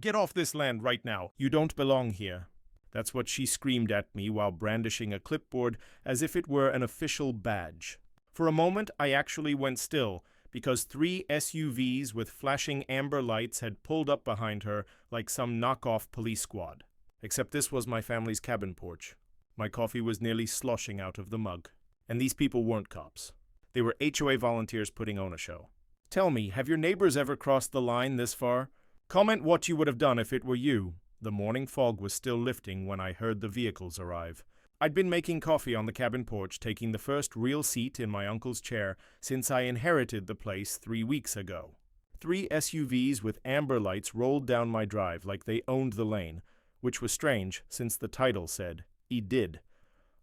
get off this land right now. You don't belong here." That's what she screamed at me while brandishing a clipboard as if it were an official badge. For a moment, I actually went still, because 3 SUVs with flashing amber lights had pulled up behind her like some knockoff police squad. Except this was my family's cabin porch. My coffee was nearly sloshing out of the mug. And these people weren't cops. They were HOA volunteers putting on a show. "Tell me, have your neighbors ever crossed the line this far? Comment what you would have done if it were you." The morning fog was still lifting when I heard the vehicles arrive. I'd been making coffee on the cabin porch, taking the first real seat in my uncle's chair since I inherited the place 3 weeks ago. 3 SUVs with amber lights rolled down my drive like they owned the lane, which was strange since the title said, "He did."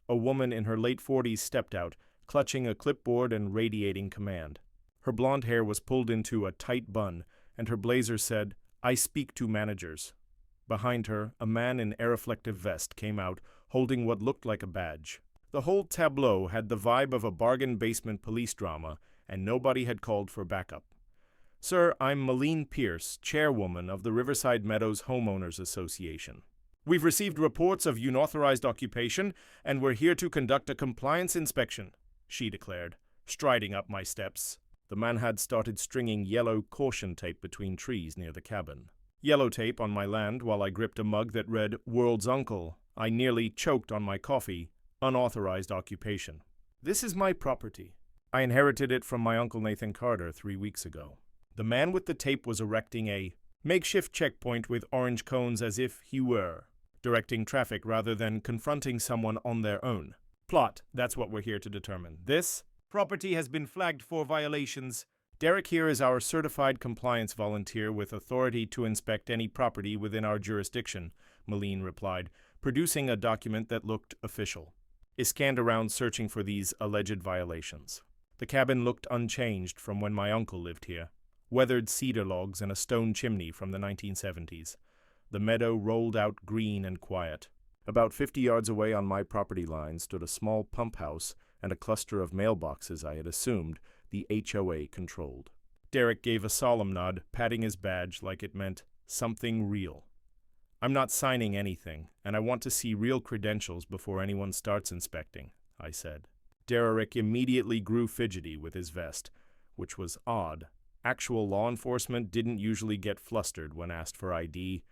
A woman in her late 40s stepped out, clutching a clipboard and radiating command. Her blonde hair was pulled into a tight bun, and her blazer said, "I speak to managers." Behind her, a man in air-reflective vest came out, holding what looked like a badge. The whole tableau had the vibe of a bargain basement police drama, and nobody had called for backup. "Sir, I'm Malene Pierce, chairwoman of the Riverside Meadows Homeowners Association. We've received reports of unauthorized occupation, and we're here to conduct a compliance inspection," she declared, striding up my steps. The man had started stringing yellow caution tape between trees near the cabin. Yellow tape on my land while I gripped a mug that read, "World's Uncle." I nearly choked on my coffee. Unauthorized occupation. "This is my property. I inherited it from my Uncle Nathan Carter 3 weeks ago." The man with the tape was erecting a makeshift checkpoint with orange cones as if he were directing traffic rather than confronting someone on their own. "Plot, that's what we're here to determine. This property has been flagged for violations. Derek here is our certified compliance volunteer with authority to inspect any property within our jurisdiction," Malene replied, producing a document that looked official. I scanned around searching for these alleged violations. The cabin looked unchanged from when my uncle lived here. Weathered cedar logs and a stone chimney from the 1970s. The meadow rolled out green and quiet. About 50 yards away on my property line stood a small pump house and a cluster of mailboxes I had assumed the HOA controlled. Derek gave a solemn nod, patting his badge like it meant something real. "I'm not signing anything, and I want to see real credentials before anyone starts inspecting," I said. Derek immediately grew fidgety with his vest, which was odd. Actual law enforcement didn't usually get flustered when asked for ID.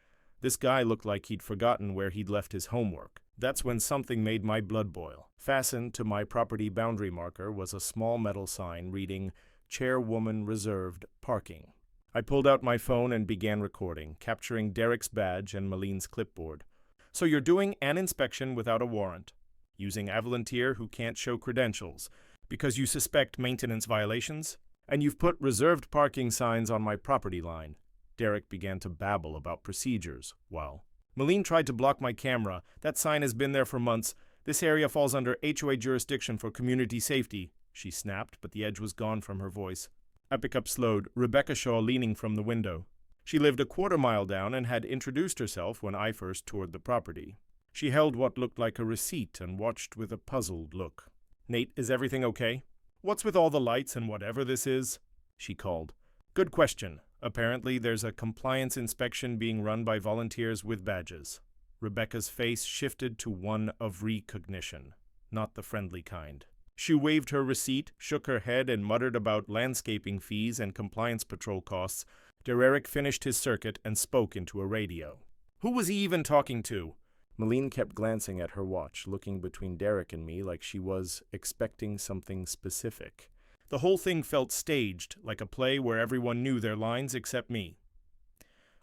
This guy looked like he'd forgotten where he'd left his homework. That's when something made my blood boil. Fastened to my property boundary marker was a small metal sign reading, "Chairwoman Reserved Parking." I pulled out my phone and began recording, capturing Derek's badge and Malene's clipboard. "So you're doing an inspection without a warrant, using a volunteer who can't show credentials, because you suspect maintenance violations, and you've put reserved parking signs on my property line." Derek began to babble about procedures, while Malene tried to block my camera. "That sign has been there for months. This area falls under HOA jurisdiction for community safety," she snapped, but the edge was gone from her voice. Our pickup slowed, Rebecca Shaw leaning from the window. She lived a quarter-mile down and had introduced herself when I first toured the property. She held what looked like a receipt and watched with a puzzled look. "Nate, is everything okay? What's with all the lights and whatever this is?" she called. "Good question. Apparently there's a compliance inspection being run by volunteers with badges." Rebecca's face shifted to one of recognition, not the friendly kind. She waved her receipt, shook her head, and muttered about landscaping fees and compliance patrol costs. Derek finished his circuit and spoke into a radio. "Who was he even talking to?" Malene kept glancing at her watch, looking between Derek and me like she was expecting something specific. The whole thing felt staged, like a play where everyone knew their lines except me.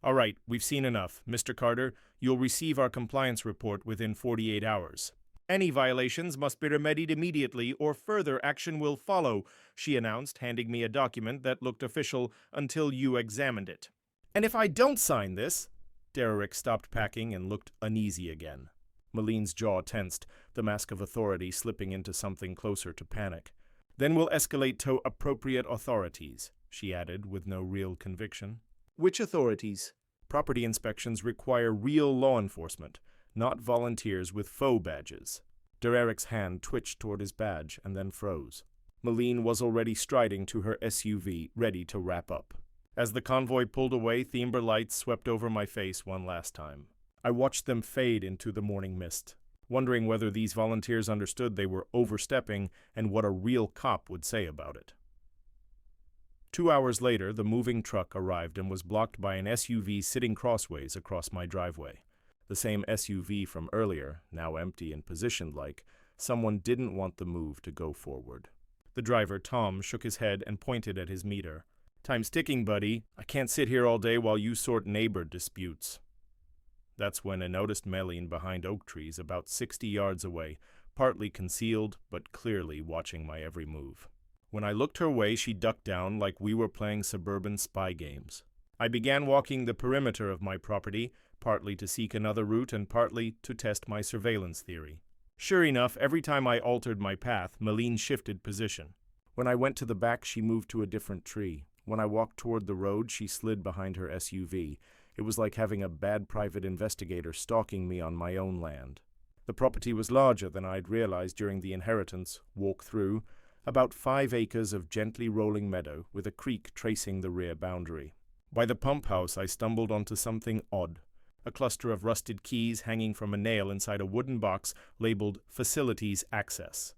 "All right, we've seen enough. Mr. Carter, you'll receive our compliance report within 48 hours. Any violations must be remedied immediately or further action will follow," she announced, handing me a document that looked official until you examined it. "And if I don't sign this?" Derek stopped packing and looked uneasy again. Malene's jaw tensed, the mask of authority slipping into something closer to panic. "Then we'll escalate to appropriate authorities," she added with no real conviction. "Which authorities?" "Property inspections require real law enforcement, not volunteers with faux badges." Derek's hand twitched toward his badge and then froze. Malene was already striding to her SUV, ready to wrap up. As the convoy pulled away, Thember lights swept over my face one last time. I watched them fade into the morning mist, wondering whether these volunteers understood they were overstepping and what a real cop would say about it. 2 hours later, the moving truck arrived and was blocked by an SUV sitting crossways across my driveway. The same SUV from earlier, now empty and positioned like someone didn't want the move to go forward. The driver, Tom, shook his head and pointed at his meter. "Time's ticking, buddy. I can't sit here all day while you sort neighbor disputes." That's when I noticed Melleen behind oak trees about 60 yards away, partly concealed but clearly watching my every move. When I looked her way, she ducked down like we were playing suburban spy games. I began walking the perimeter of my property, partly to seek another route and partly to test my surveillance theory. Sure enough, every time I altered my path, Melleen shifted position. When I went to the back, she moved to a different tree. When I walked toward the road, she slid behind her SUV. It was like having a bad private investigator stalking me on my own land. The property was larger than I'd realized during the inheritance walk-through, about 5 acres of gently rolling meadow with a creek tracing the rear boundary. By the pump house, I stumbled onto something odd, a cluster of rusted keys hanging from a nail inside a wooden box labeled Facilities Access.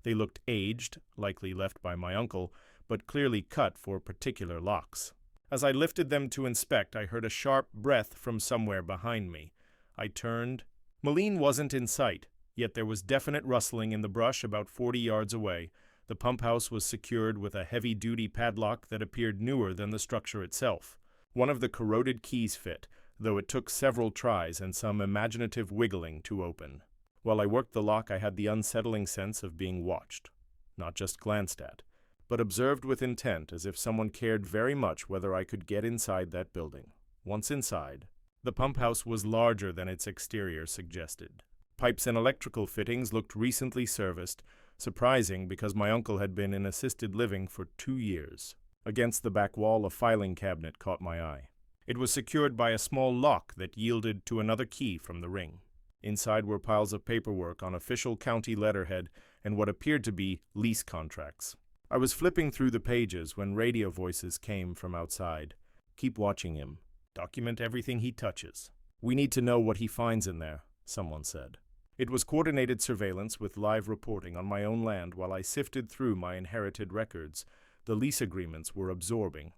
They looked aged, likely left by my uncle, but clearly cut for particular locks. As I lifted them to inspect, I heard a sharp breath from somewhere behind me. I turned. Melleen wasn't in sight, yet there was definite rustling in the brush about 40 yards away. The pump house was secured with a heavy-duty padlock that appeared newer than the structure itself. One of the corroded keys fit, though it took several tries and some imaginative wiggling to open. While I worked the lock, I had the unsettling sense of being watched. Not just glanced at, but observed with intent, as if someone cared very much whether I could get inside that building. Once inside, the pump house was larger than its exterior suggested. Pipes and electrical fittings looked recently serviced, surprising because my uncle had been in assisted living for 2 years. Against the back wall, a filing cabinet caught my eye. It was secured by a small lock that yielded to another key from the ring. Inside were piles of paperwork on official county letterhead and what appeared to be lease contracts. I was flipping through the pages when radio voices came from outside. "Keep watching him. Document everything he touches. We need to know what he finds in there," someone said. It was coordinated surveillance with live reporting on my own land while I sifted through my inherited records. The lease agreements were absorbing.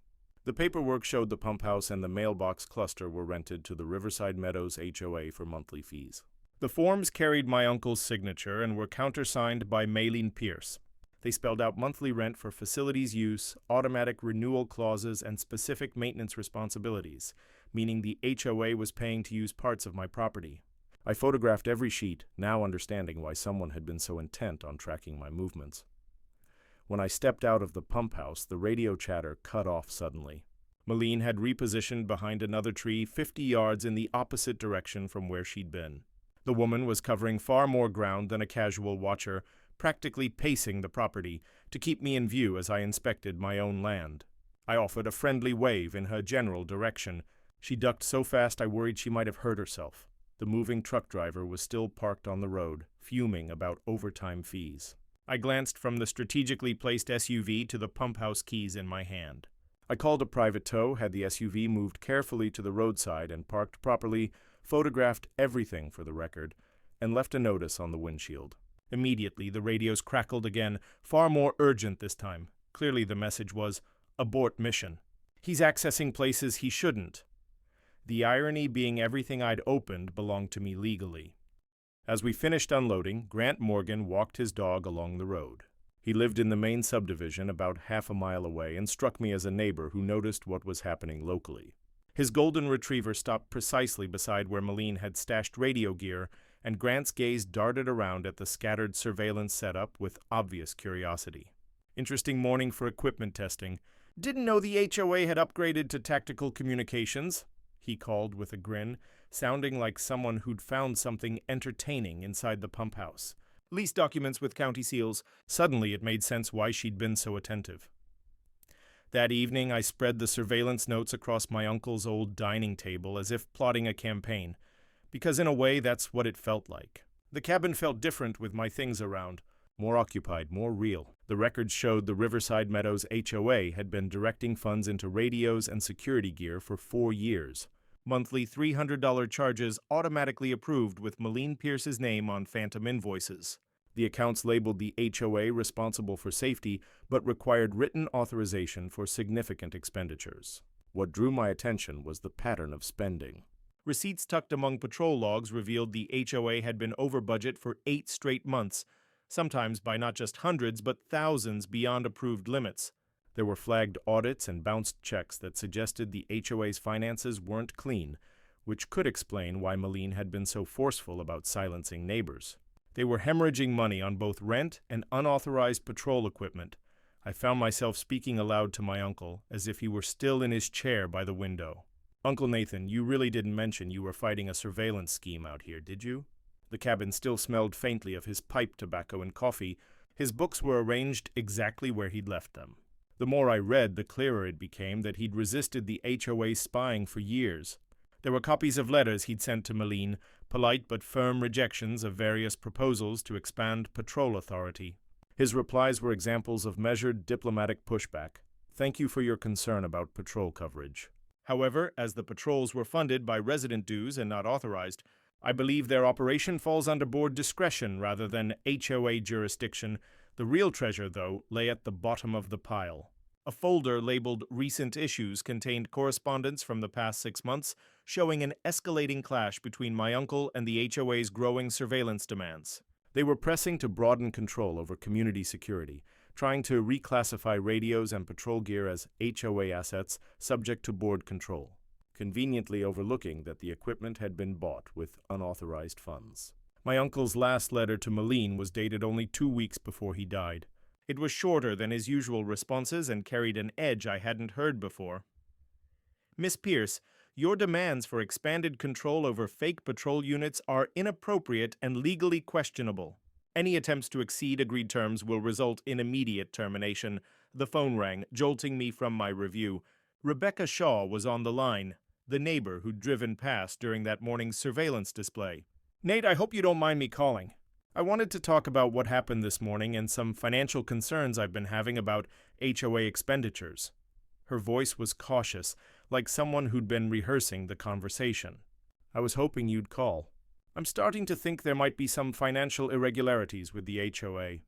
The paperwork showed the pump house and the mailbox cluster were rented to the Riverside Meadows HOA for monthly fees. The forms carried my uncle's signature and were countersigned by Melleen Pierce. They spelled out monthly rent for facilities use, automatic renewal clauses, and specific maintenance responsibilities, meaning the HOA was paying to use parts of my property. I photographed every sheet, now understanding why someone had been so intent on tracking my movements. When I stepped out of the pump house, the radio chatter cut off suddenly. Melleen had repositioned behind another tree 50 yards in the opposite direction from where she'd been. The woman was covering far more ground than a casual watcher, practically pacing the property to keep me in view as I inspected my own land. I offered a friendly wave in her general direction. She ducked so fast I worried she might have hurt herself. The moving truck driver was still parked on the road, fuming about overtime fees. I glanced from the strategically placed SUV to the pump house keys in my hand. I called a private tow, had the SUV moved carefully to the roadside and parked properly, photographed everything for the record, and left a notice on the windshield. Immediately, the radios crackled again, far more urgent this time. Clearly the message was, "Abort mission. He's accessing places he shouldn't." The irony being everything I'd opened belonged to me legally. As we finished unloading, Grant Morgan walked his dog along the road. He lived in the main subdivision about half a mile away and struck me as a neighbor who noticed what was happening locally. His golden retriever stopped precisely beside where Melleen had stashed radio gear, and Grant's gaze darted around at the scattered surveillance setup with obvious curiosity. "Interesting morning for equipment testing. Didn't know the HOA had upgraded to tactical communications," he called with a grin, sounding like someone who'd found something entertaining inside the pump house. Lease documents with county seals. Suddenly it made sense why she'd been so attentive. That evening I spread the surveillance notes across my uncle's old dining table as if plotting a campaign, because in a way that's what it felt like. The cabin felt different with my things around. more occupied, more real. The records showed the Riverside Meadows HOA had been directing funds into radios and security gear for 4 years. Monthly $300 charges automatically approved with Malene Pierce's name on phantom invoices. The accounts labeled the HOA responsible for safety, but required written authorization for significant expenditures. What drew my attention was the pattern of spending. Receipts tucked among patrol logs revealed the HOA had been over budget for 8 straight months, sometimes by not just hundreds but thousands beyond approved limits. There were flagged audits and bounced checks that suggested the HOA's finances weren't clean, which could explain why Malene had been so forceful about silencing neighbors. They were hemorrhaging money on both rent and unauthorized patrol equipment. I found myself speaking aloud to my uncle, as if he were still in his chair by the window. "Uncle Nathan, you really didn't mention you were fighting a surveillance scheme out here, did you?" The cabin still smelled faintly of his pipe tobacco and coffee. His books were arranged exactly where he'd left them. The more I read, the clearer it became that he'd resisted the HOA's spying for years. There were copies of letters he'd sent to Malene, polite but firm rejections of various proposals to expand patrol authority. His replies were examples of measured diplomatic pushback. "Thank you for your concern about patrol coverage. However, as the patrols were funded by resident dues and not authorized, I believe their operation falls under board discretion rather than HOA jurisdiction. The real treasure, though, lay at the bottom of the pile." A folder labeled Recent Issues contained correspondence from the past 6 months, showing an escalating clash between my uncle and the HOA's growing surveillance demands. They were pressing to broaden control over community security, trying to reclassify radios and patrol gear as HOA assets subject to board control, conveniently overlooking that the equipment had been bought with unauthorized funds. My uncle's last letter to Malene was dated only 2 weeks before he died. It was shorter than his usual responses and carried an edge I hadn't heard before. "Miss Pierce, your demands for expanded control over fake patrol units are inappropriate and legally questionable. Any attempts to exceed agreed terms will result in immediate termination." The phone rang, jolting me from my review. Rebecca Shaw was on the line, the neighbor who'd driven past during that morning's surveillance display. "Nate, I hope you don't mind me calling. I wanted to talk about what happened this morning and some financial concerns I've been having about HOA expenditures." Her voice was cautious, like someone who'd been rehearsing the conversation. "I was hoping you'd call. I'm starting to think there might be some financial irregularities with the HOA."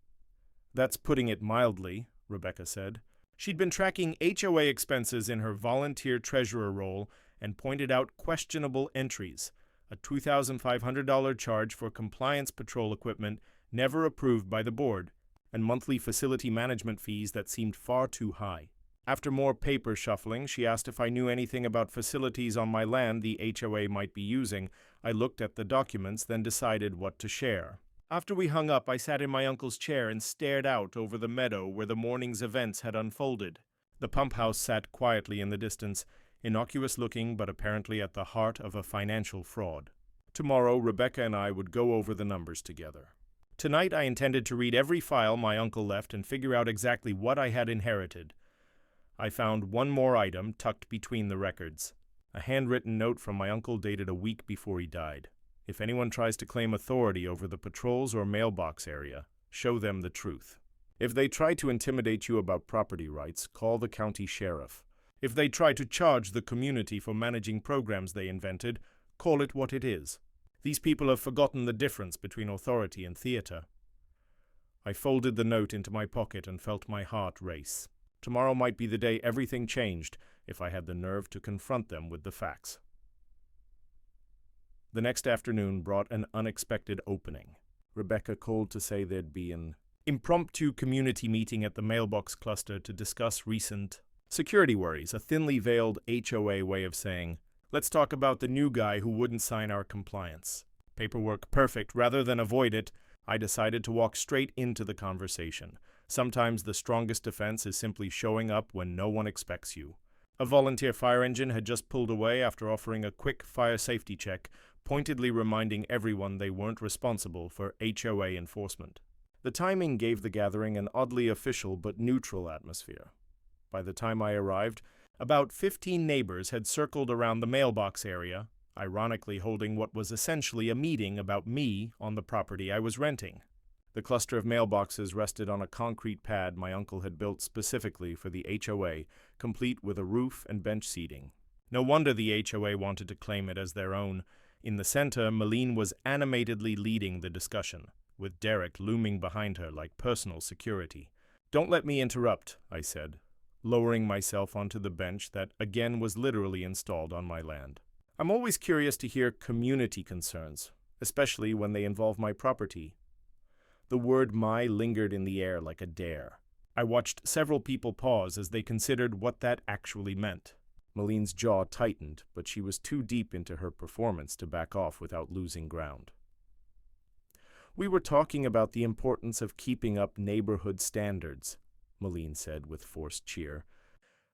"That's putting it mildly," Rebecca said. She'd been tracking HOA expenses in her volunteer treasurer role and pointed out questionable entries. A $2,500 charge for compliance patrol equipment never approved by the board, and monthly facility management fees that seemed far too high. After more paper shuffling, she asked if I knew anything about facilities on my land the HOA might be using. I looked at the documents, then decided what to share. After we hung up, I sat in my uncle's chair and stared out over the meadow where the morning's events had unfolded. The pump house sat quietly in the distance, innocuous looking but apparently at the heart of a financial fraud. Tomorrow, Rebecca and I would go over the numbers together. Tonight, I intended to read every file my uncle left and figure out exactly what I had inherited. I found one more item tucked between the records. A handwritten note from my uncle dated a week before he died. "If anyone tries to claim authority over the patrols or mailbox area, show them the truth. If they try to intimidate you about property rights, call the county sheriff. If they try to charge the community for managing programs they invented, call it what it is. These people have forgotten the difference between authority and theater." I folded the note into my pocket and felt my heart race. Tomorrow might be the day everything changed if I had the nerve to confront them with the facts. The next afternoon brought an unexpected opening. Rebecca called to say there'd be an impromptu community meeting at the mailbox cluster to discuss recent security worries, a thinly veiled HOA way of saying, "Let's talk about the new guy who wouldn't sign our compliance." Paperwork perfect. Rather than avoid it, I decided to walk straight into the conversation. Sometimes the strongest defense is simply showing up when no one expects you. A volunteer fire engine had just pulled away after offering a quick fire safety check, pointedly reminding everyone they weren't responsible for HOA enforcement. The timing gave the gathering an oddly official but neutral atmosphere. By the time I arrived, about 15 neighbors had circled around the mailbox area, ironically holding what was essentially a meeting about me on the property I was renting. The cluster of mailboxes rested on a concrete pad my uncle had built specifically for the HOA, complete with a roof and bench seating. No wonder the HOA wanted to claim it as their own. In the center, Malene was animatedly leading the discussion, with Derek looming behind her like personal security. "Don't let me interrupt," I said, lowering myself onto the bench that again was literally installed on my land. "I'm always curious to hear community concerns, especially when they involve my property." The word "my" lingered in the air like a dare. I watched several people pause as they considered what that actually meant. Malene's jaw tightened, but she was too deep into her performance to back off without losing ground. "We were talking about the importance of keeping up neighborhood standards," Malene said with forced cheer.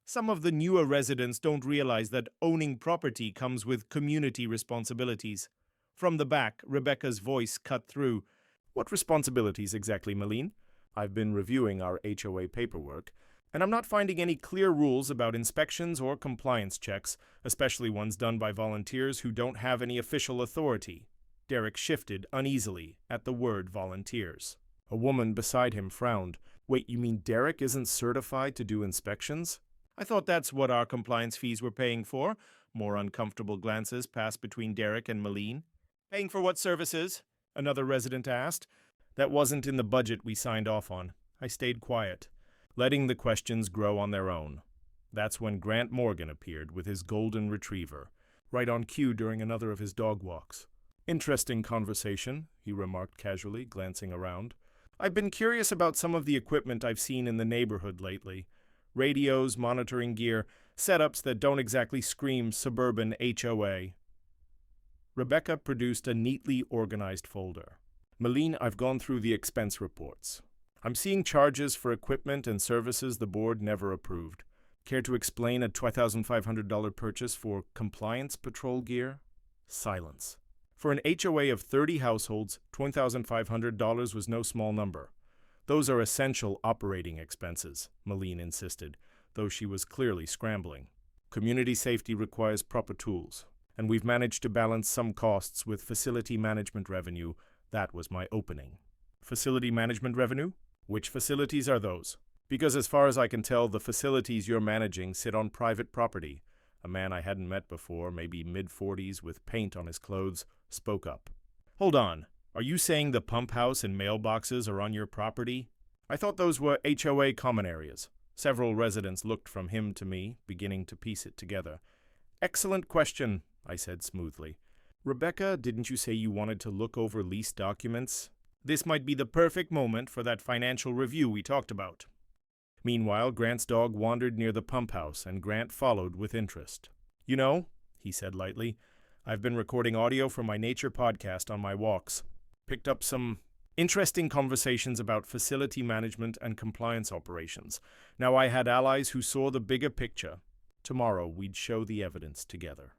"Some of the newer residents don't realize that owning property comes with community responsibilities." From the back, Rebecca's voice cut through. "What responsibilities exactly, Malene? I've been reviewing our HOA paperwork, and I'm not finding any clear rules about inspections or compliance checks, especially ones done by volunteers who don't have any official authority." Derek shifted uneasily at the word volunteers. A woman beside him frowned. "Wait, you mean Derek isn't certified to do inspections?" "I thought that's what our compliance fees were paying for." More uncomfortable glances passed between Derek and Malene. "Paying for what services?" another resident asked. "That wasn't in the budget we signed off on." I stayed quiet, letting the questions grow on their own. That's when Grant Morgan appeared with his golden retriever, right on cue during another of his dog walks. "Interesting conversation," he remarked casually, glancing around. "I've been curious about some of the equipment I've seen in the neighborhood lately. Radios, monitoring gear, setups that don't exactly scream suburban HOA." Rebecca produced a neatly organized folder. "Malene, I've gone through the expense reports. I'm seeing charges for equipment and services the board never approved. Care to explain a $2,500 purchase for compliance patrol gear?" Silence. For an HOA of 30 households, $2,500 was no small number. "Those are essential operating expenses," Malene insisted, though she was clearly scrambling. "Community safety requires proper tools, and we've managed to balance some costs with facility management revenue." That was my opening. "Facility management revenue? Which facilities are those?" "Because as far as I can tell, the facilities you're managing sit on private property." A man I hadn't met before, maybe mid-40s with paint on his clothes, spoke up. "Hold on. Are you saying the pump house and mailboxes are on your property?" "I thought those were HOA common areas." Several residents looked from him to me, beginning to piece it together. "Excellent question," I said smoothly. "Rebecca, didn't you say you wanted to look over lease documents? This might be the perfect moment for that financial review we talked about." Meanwhile, Grant's dog wandered near the pump house, and Grant followed with interest. "You know," he said lightly, "I've been recording audio for my nature podcast on my walks. Picked up some interesting conversations about facility management and compliance operations. Now I had allies who saw the bigger picture. Tomorrow we'd show the evidence together."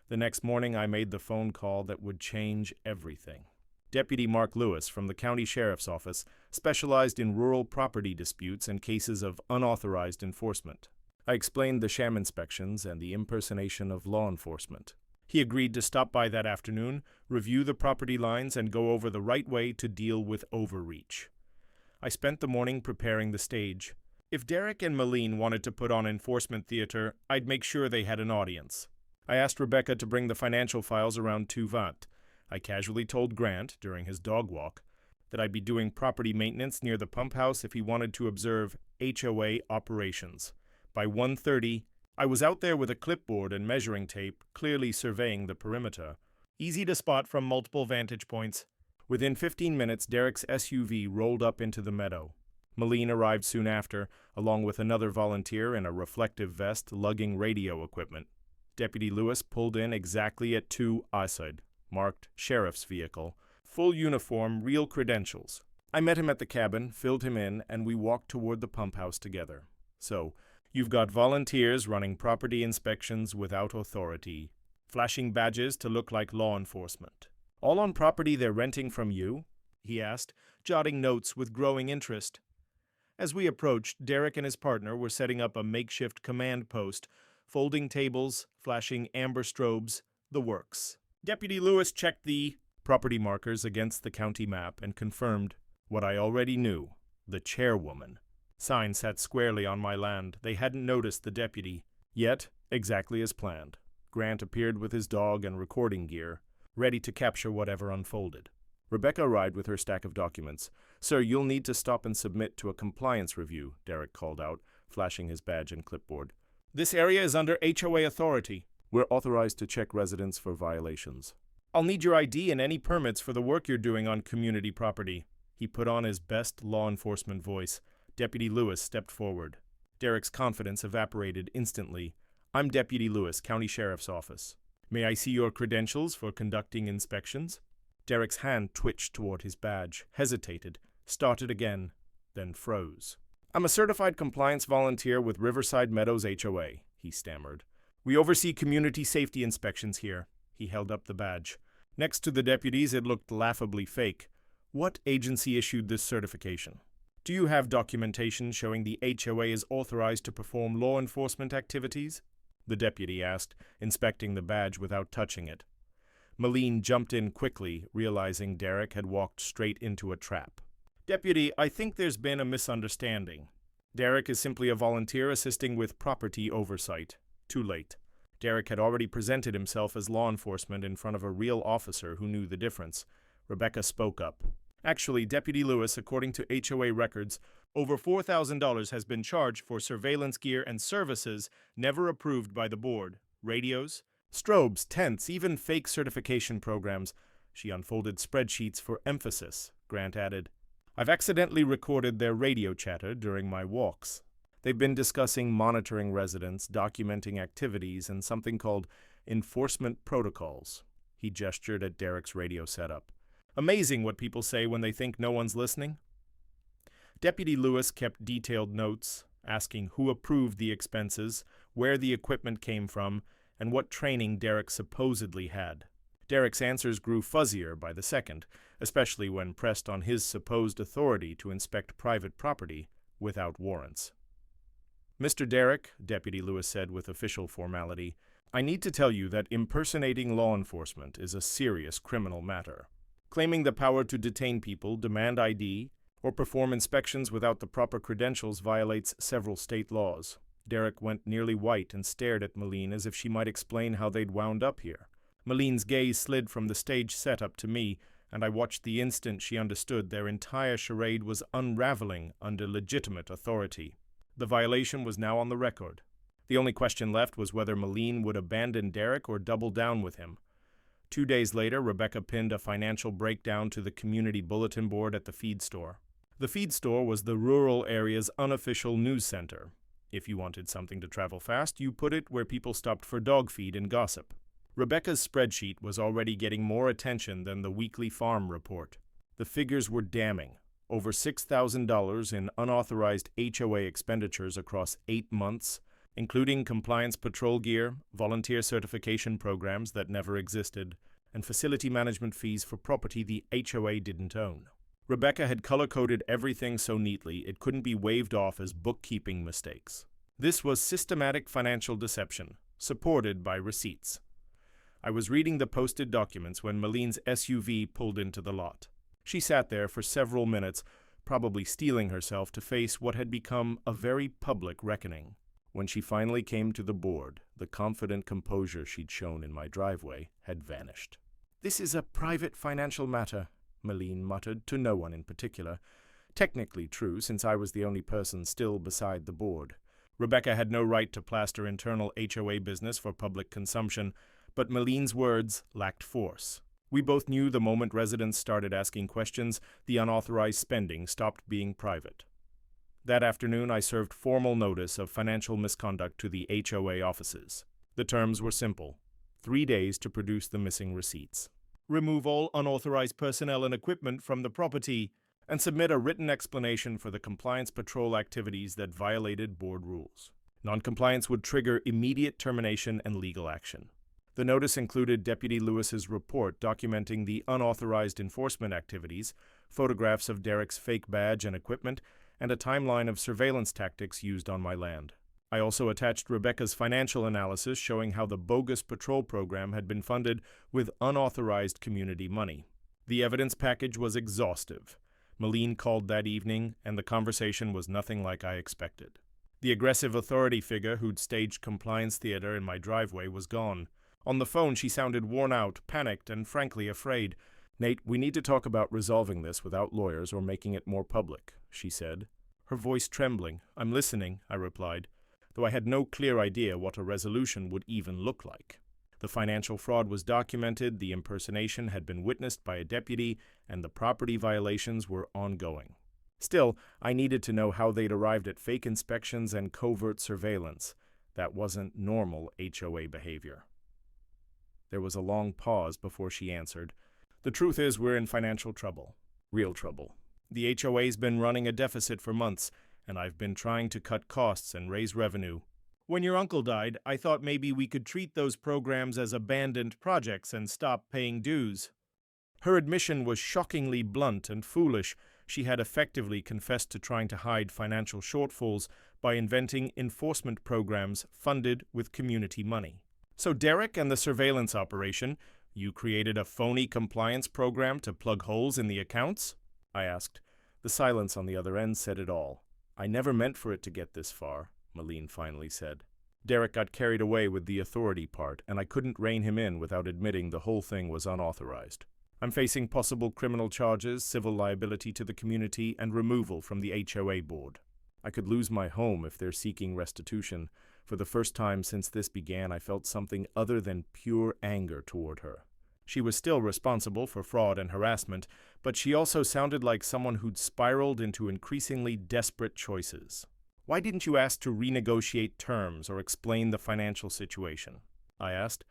The next morning I made the phone call that would change everything. Deputy Mark Lewis from the County Sheriff's Office specialized in rural property disputes and cases of unauthorized enforcement. I explained the sham inspections and the impersonation of law enforcement. He agreed to stop by that afternoon, review the property lines, and go over the right way to deal with overreach. I spent the morning preparing the stage. If Derek and Malene wanted to put on enforcement theater, I'd make sure they had an audience. I asked Rebecca to bring the financial files around 2:20. I casually told Grant, during his dog walk, that I'd be doing property maintenance near the pump house if he wanted to observe HOA operations. By 1:30, I was out there with a clipboard and measuring tape, clearly surveying the perimeter. Easy to spot from multiple vantage points. Within 15 minutes, Derek's SUV rolled up into the meadow. Malene arrived soon after, along with another volunteer in a reflective vest lugging radio equipment. Deputy Lewis pulled in exactly at 2 ASID, marked Sheriff's Vehicle. Full uniform, real credentials. I met him at the cabin, filled him in, and we walked toward the pump house together. "So, you've got volunteers running property inspections without authority, flashing badges to look like law enforcement. All on property they're renting from you?" he asked, jotting notes with growing interest. As we approached, Derek and his partner were setting up a makeshift command post, folding tables, flashing amber strobes, the works. Deputy Lewis checked the property markers against the county map, and confirmed what I already knew: the chairwoman. Sign sat squarely on my land. They hadn't noticed the deputy. Yet, exactly as planned, Grant appeared with his dog and recording gear, ready to capture whatever unfolded. Rebecca arrived with her stack of documents. "Sir, you'll need to stop and submit to a compliance review," Derek called out, flashing his badge and clipboard. "This area is under HOA authority." "We're authorized to check residents for violations." "I'll need your ID and any permits for the work you're doing on community property." He put on his best law enforcement voice. Deputy Lewis stepped forward. Derek's confidence evaporated instantly. "I'm Deputy Lewis, County Sheriff's Office. May I see your credentials for conducting inspections?" Derek's hand twitched toward his badge, hesitated, started again, then froze. "I'm a certified compliance volunteer with Riverside Meadows HOA," he stammered. "We oversee community safety inspections here." He held up the badge. Next to the deputies, it looked laughably fake. "What agency issued this certification?" "Do you have documentation showing the HOA is authorized to perform law enforcement activities?" the deputy asked, inspecting the badge without touching it. Malene jumped in quickly, realizing Derek had walked straight into a trap. "Deputy, I think there's been a misunderstanding. Derek is simply a volunteer assisting with property oversight." Too late. Derek had already presented himself as law enforcement in front of a real officer who knew the difference. Rebecca spoke up. "Actually, Deputy Lewis, according to HOA records, over $4,000 has been charged for surveillance gear and services never approved by the board. Radios, strobes, tents, even fake certification programs." She unfolded spreadsheets for emphasis. Grant added, "I've accidentally recorded their radio chatter during my walks. They've been discussing monitoring residents, documenting activities, and something called enforcement protocols." He gestured at Derek's radio setup. "Amazing what people say when they think no one's listening." Deputy Lewis kept detailed notes, asking who approved the expenses, where the equipment came from, and what training Derek supposedly had. Derek's answers grew fuzzier by the second, especially when pressed on his supposed authority to inspect private property without warrants. "Mr. Derek," Deputy Lewis said with official formality, "I need to tell you that impersonating law enforcement is a serious criminal matter. Claiming the power to detain people, demand ID, or perform inspections without the proper credentials violates several state laws." Derek went nearly white and stared at Malene as if she might explain how they'd wound up here. Malene's gaze slid from the stage setup to me, and I watched the instant she understood their entire charade was unraveling under legitimate authority. The violation was now on the record. The only question left was whether Malene would abandon Derek or double down with him. 2 days later, Rebecca pinned a financial breakdown to the community bulletin board at the feed store. The feed store was the rural area's unofficial news center. If you wanted something to travel fast, you put it where people stopped for dog feed and gossip. Rebecca's spreadsheet was already getting more attention than the weekly farm report. The figures were damning. Over $6,000 in unauthorized HOA expenditures across 8 months, including compliance patrol gear, volunteer certification programs that never existed, and facility management fees for property the HOA didn't own. Rebecca had color-coded everything so neatly it couldn't be waved off as bookkeeping mistakes. This was systematic financial deception, supported by receipts. I was reading the posted documents when Malene's SUV pulled into the lot. She sat there for several minutes, probably steeling herself to face what had become a very public reckoning. When she finally came to the board, the confident composure she'd shown in my driveway had vanished. "This is a private financial matter," Malene muttered, to no one in particular. Technically true, since I was the only person still beside the board. Rebecca had no right to plaster internal HOA business for public consumption, but Malene's words lacked force. We both knew the moment residents started asking questions, the unauthorized spending stopped being private. That afternoon, I served formal notice of financial misconduct to the HOA offices. The terms were simple: 3 days to produce the missing receipts. Remove all unauthorized personnel and equipment from the property, and submit a written explanation for the compliance patrol activities that violated board rules. Noncompliance would trigger immediate termination and legal action. The notice included Deputy Lewis's report documenting the unauthorized enforcement activities, photographs of Derek's fake badge and equipment, and a timeline of surveillance tactics used on my land. I also attached Rebecca's financial analysis showing how the bogus patrol program had been funded with unauthorized community money. The evidence package was exhaustive. Malene called that evening, and the conversation was nothing like I expected. The aggressive authority figure who'd staged compliance theater in my driveway was gone. On the phone, she sounded worn out, panicked, and frankly afraid. "Nate, we need to talk about resolving this without lawyers or making it more public," she said, her voice trembling. "I'm listening," I replied, though I had no clear idea what a resolution would even look like. The financial fraud was documented, the impersonation had been witnessed by a deputy, and the property violations were ongoing. Still, I needed to know how they'd arrived at fake inspections and covert surveillance. That wasn't normal HOA behavior. There was a long pause before she answered. "The truth is, we're in financial trouble. Real trouble. The HOA's been running a deficit for months, and I've been trying to cut costs and raise revenue. When your uncle died, I thought maybe we could treat those programs as abandoned projects and stop paying dues." Her admission was shockingly blunt and foolish. She had effectively confessed to trying to hide financial shortfalls by inventing enforcement programs funded with community money. "So Derek and the surveillance operation, you created a phony compliance program to plug holes in the accounts?" I asked. The silence on the other end said it all. "I never meant for it to get this far," Malene finally said. "Derek got carried away with the authority part, and I couldn't rein him in without admitting the whole thing was unauthorized. I'm facing possible criminal charges, civil liability to the community, and removal from the HOA board. I could lose my home if they're seeking restitution. For the first time since this began, I felt something other than pure anger toward her. She was still responsible for fraud and harassment, but she also sounded like someone who'd spiraled into increasingly desperate choices. "Why didn't you ask to renegotiate terms or explain the financial situation?" I asked.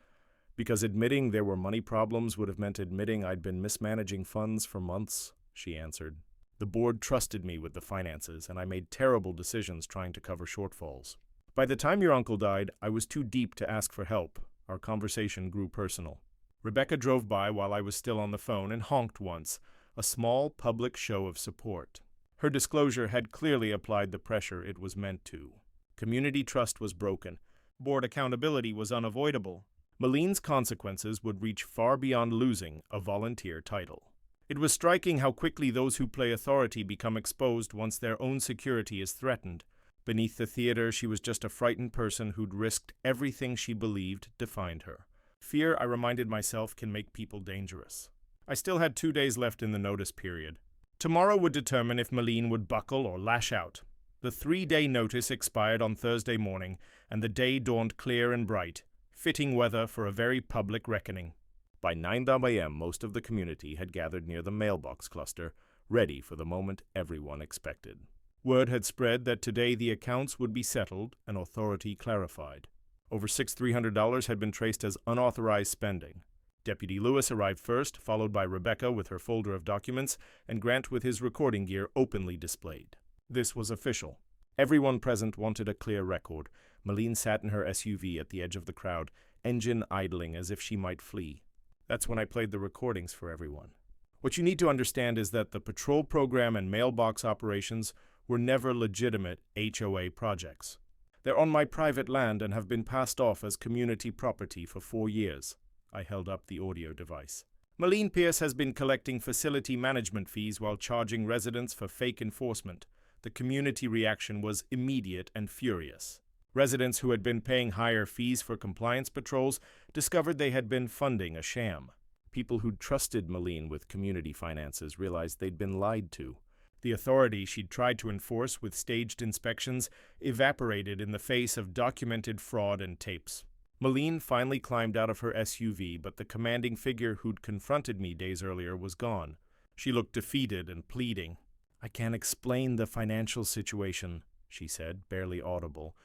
"Because admitting there were money problems would have meant admitting I'd been mismanaging funds for months," she answered. "The board trusted me with the finances, and I made terrible decisions trying to cover shortfalls. By the time your uncle died, I was too deep to ask for help." Our conversation grew personal. Rebecca drove by while I was still on the phone and honked once, a small public show of support. Her disclosure had clearly applied the pressure it was meant to. Community trust was broken. Board accountability was unavoidable. Malene's consequences would reach far beyond losing a volunteer title. It was striking how quickly those who play authority become exposed once their own security is threatened. Beneath the theater, she was just a frightened person who'd risked everything she believed defined her. Fear, I reminded myself, can make people dangerous. I still had 2 days left in the notice period. Tomorrow would determine if Malene would buckle or lash out. The 3-day notice expired on Thursday morning, and the day dawned clear and bright. Fitting weather for a very public reckoning. By 9 a.m., most of the community had gathered near the mailbox cluster, ready for the moment everyone expected. Word had spread that today the accounts would be settled and authority clarified. Over $6,300 had been traced as unauthorized spending. Deputy Lewis arrived first, followed by Rebecca with her folder of documents, and Grant with his recording gear openly displayed. This was official. Everyone present wanted a clear record. Malene sat in her SUV at the edge of the crowd, engine idling as if she might flee. That's when I played the recordings for everyone. What you need to understand is that the patrol program and mailbox operations were never legitimate HOA projects. They're on my private land and have been passed off as community property for 4 years. I held up the audio device. Malene Pierce has been collecting facility management fees while charging residents for fake enforcement. The community reaction was immediate and furious. Residents who had been paying higher fees for compliance patrols discovered they had been funding a sham. People who'd trusted Malene with community finances realized they'd been lied to. The authority she'd tried to enforce with staged inspections evaporated in the face of documented fraud and tapes. Malene finally climbed out of her SUV, but the commanding figure who'd confronted me days earlier was gone. She looked defeated and pleading. "I can't explain the financial situation," she said, barely audible,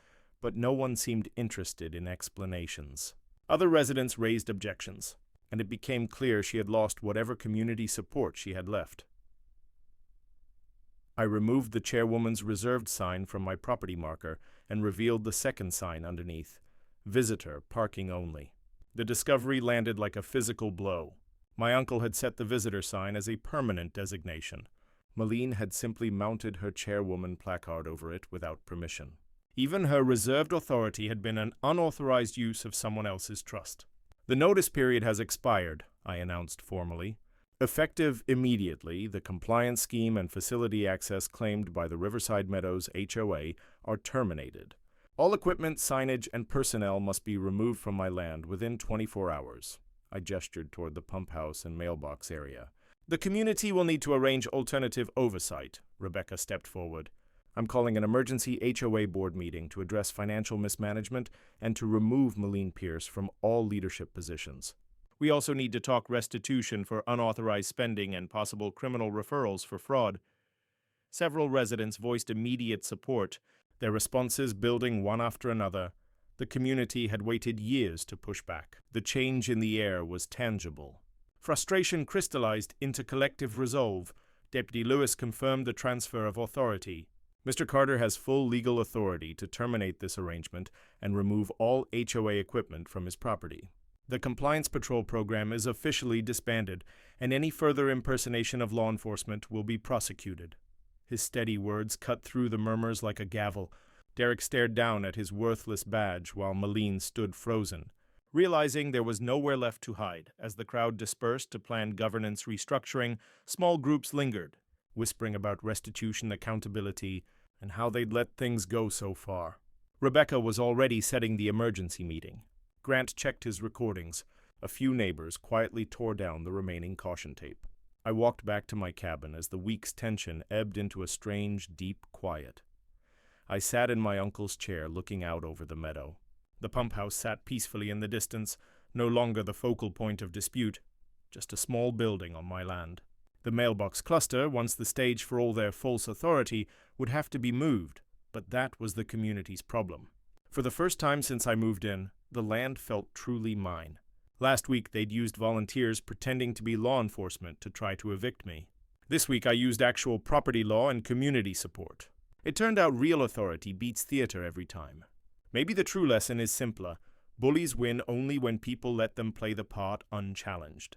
but no one seemed interested in explanations. Other residents raised objections, and it became clear she had lost whatever community support she had left. I removed the chairwoman's reserved sign from my property marker and revealed the second sign underneath. Visitor, parking only. The discovery landed like a physical blow. My uncle had set the visitor sign as a permanent designation. Malene had simply mounted her chairwoman placard over it without permission. Even her reserved authority had been an unauthorized use of someone else's trust. "The notice period has expired," I announced formally. Effective immediately, the compliance scheme and facility access claimed by the Riverside Meadows HOA are terminated. All equipment, signage, and personnel must be removed from my land within 24 hours. I gestured toward the pump house and mailbox area. The community will need to arrange alternative oversight. Rebecca stepped forward. I'm calling an emergency HOA board meeting to address financial mismanagement and to remove Malene Pierce from all leadership positions. We also need to talk restitution for unauthorized spending and possible criminal referrals for fraud. Several residents voiced immediate support, their responses building one after another. The community had waited years to push back. The change in the air was tangible. Frustration crystallized into collective resolve. Deputy Lewis confirmed the transfer of authority. Mr. Carter has full legal authority to terminate this arrangement and remove all HOA equipment from his property. The Compliance Patrol program is officially disbanded, and any further impersonation of law enforcement will be prosecuted. His steady words cut through the murmurs like a gavel. Derek stared down at his worthless badge while Malene stood frozen. Realizing there was nowhere left to hide, as the crowd dispersed to plan governance restructuring, small groups lingered, whispering about restitution, accountability, and how they'd let things go so far. Rebecca was already setting the emergency meeting. Grant checked his recordings. A few neighbors quietly tore down the remaining caution tape. I walked back to my cabin as the week's tension ebbed into a strange, deep quiet. I sat in my uncle's chair looking out over the meadow. The pump house sat peacefully in the distance, no longer the focal point of dispute, just a small building on my land. The mailbox cluster, once the stage for all their false authority, would have to be moved, but that was the community's problem. For the first time since I moved in, the land felt truly mine. Last week they'd used volunteers pretending to be law enforcement to try to evict me. This week I used actual property law and community support. It turned out real authority beats theater every time. Maybe the true lesson is simpler. Bullies win only when people let them play the part unchallenged.